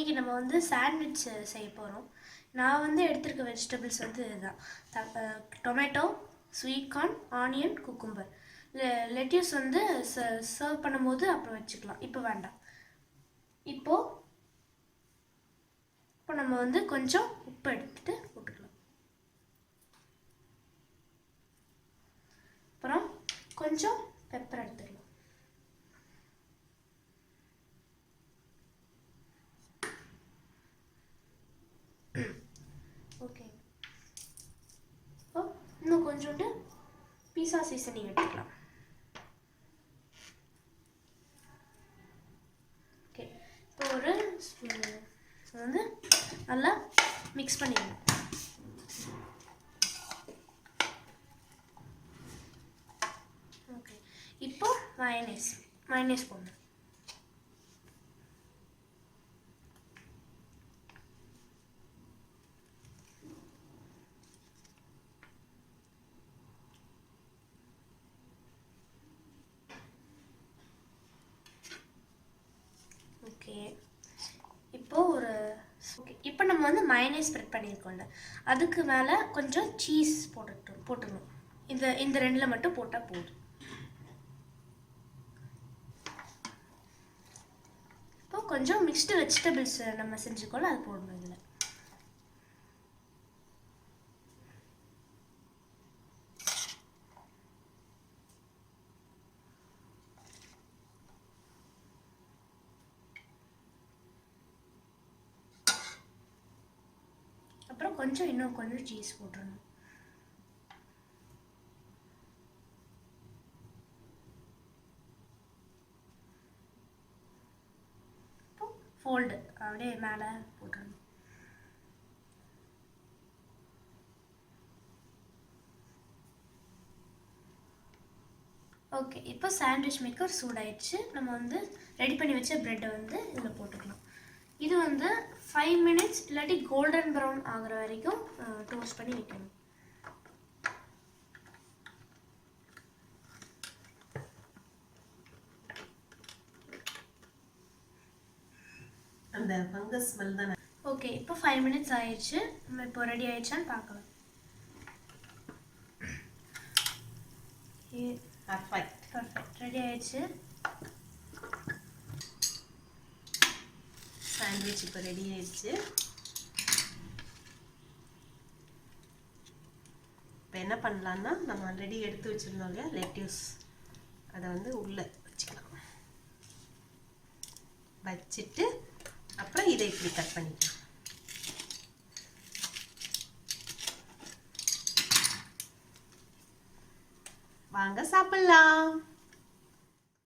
இன்றைக்கி நம்ம வந்து சாண்ட்விச் செய்ய போகிறோம். நான் வந்து எடுத்துருக்க வெஜிடபிள்ஸ் வந்து இதுதான். Tomato, sweet corn, onion, cucumber. Lettuce வந்து சர்வ் பண்ணும்போது அப்புறம் வச்சுக்கலாம், இப்போ வேண்டாம். இப்போ நம்ம வந்து கொஞ்சம் உப்பு எடுத்துட்டு போட்டுக்கலாம். அப்புறம் கொஞ்சம் பெப்பர் எடுத்துக்கலாம். ஓகே, இப்போ இன்னும் கொஞ்சோண்டு பீஸா சீசனிங் எடுத்துக்கலாம். ஓகே, இப்போ ஒரு வந்து நல்லா மிக்ஸ் பண்ணிடணும். ஓகே, இப்போ மயனேஸ் போடணும். ஓகே, இப்போ நம்ம வந்து மயனேஸ் ஸ்ப்ரெட் பண்ணியிருக்கோம்ல, அதுக்கு மேலே கொஞ்சம் சீஸ் போட்டுக்கணும். இந்த ரெண்டில் மட்டும் போட்டால் போதும். இப்போ கொஞ்சம் மிக்ஸ்டு வெஜிடபிள்ஸ் நம்ம செஞ்சுக்கோல, அது போடணும் இதில். அப்புறம் இன்னும் கொஞ்சம் சீஸ் போட்டுடணும். இப்போ ஃபோல்டு அப்படியே மேலே போட்டுடணும். ஓகே, இப்போ சாண்ட்விச் மேக்கர் சூடாயிடுச்சு. நம்ம வந்து ரெடி பண்ணி வச்ச ப்ரெட்டை வந்து இதில் போட்டுக்கலாம். இது வந்து 5 minutes இல்லாட்டி கோல்டன் ப்ரௌன் ஆகிற வரைக்கும் டோஸ்ட் பண்ணி வைக்கணும். அந்த ஃபங்கஸ் ஸ்மெல் தான. ஓகே, இப்போ 5 minutes ஆயிடுச்சு. நம்ம இப்போ ரெடி ஆயிடுச்சான்னு பார்க்கலாம். பர்ஃபெக்ட் ரெடி ஆயிடுச்சு. சாண்ட்விச் இப்போ ரெடி ஆயிடுச்சு. இப்போ என்ன பண்ணலான்னா, நம்ம ஆல்ரெடி எடுத்து வச்சிருந்தோம் இல்லையா லெட்யூஸ், அதை வந்து உள்ளே வச்சுக்கலாம். வச்சுட்டு அப்புறம் இதை இப்படி கட் பண்ணிக்கலாம். வாங்க சாப்பிடலாம்.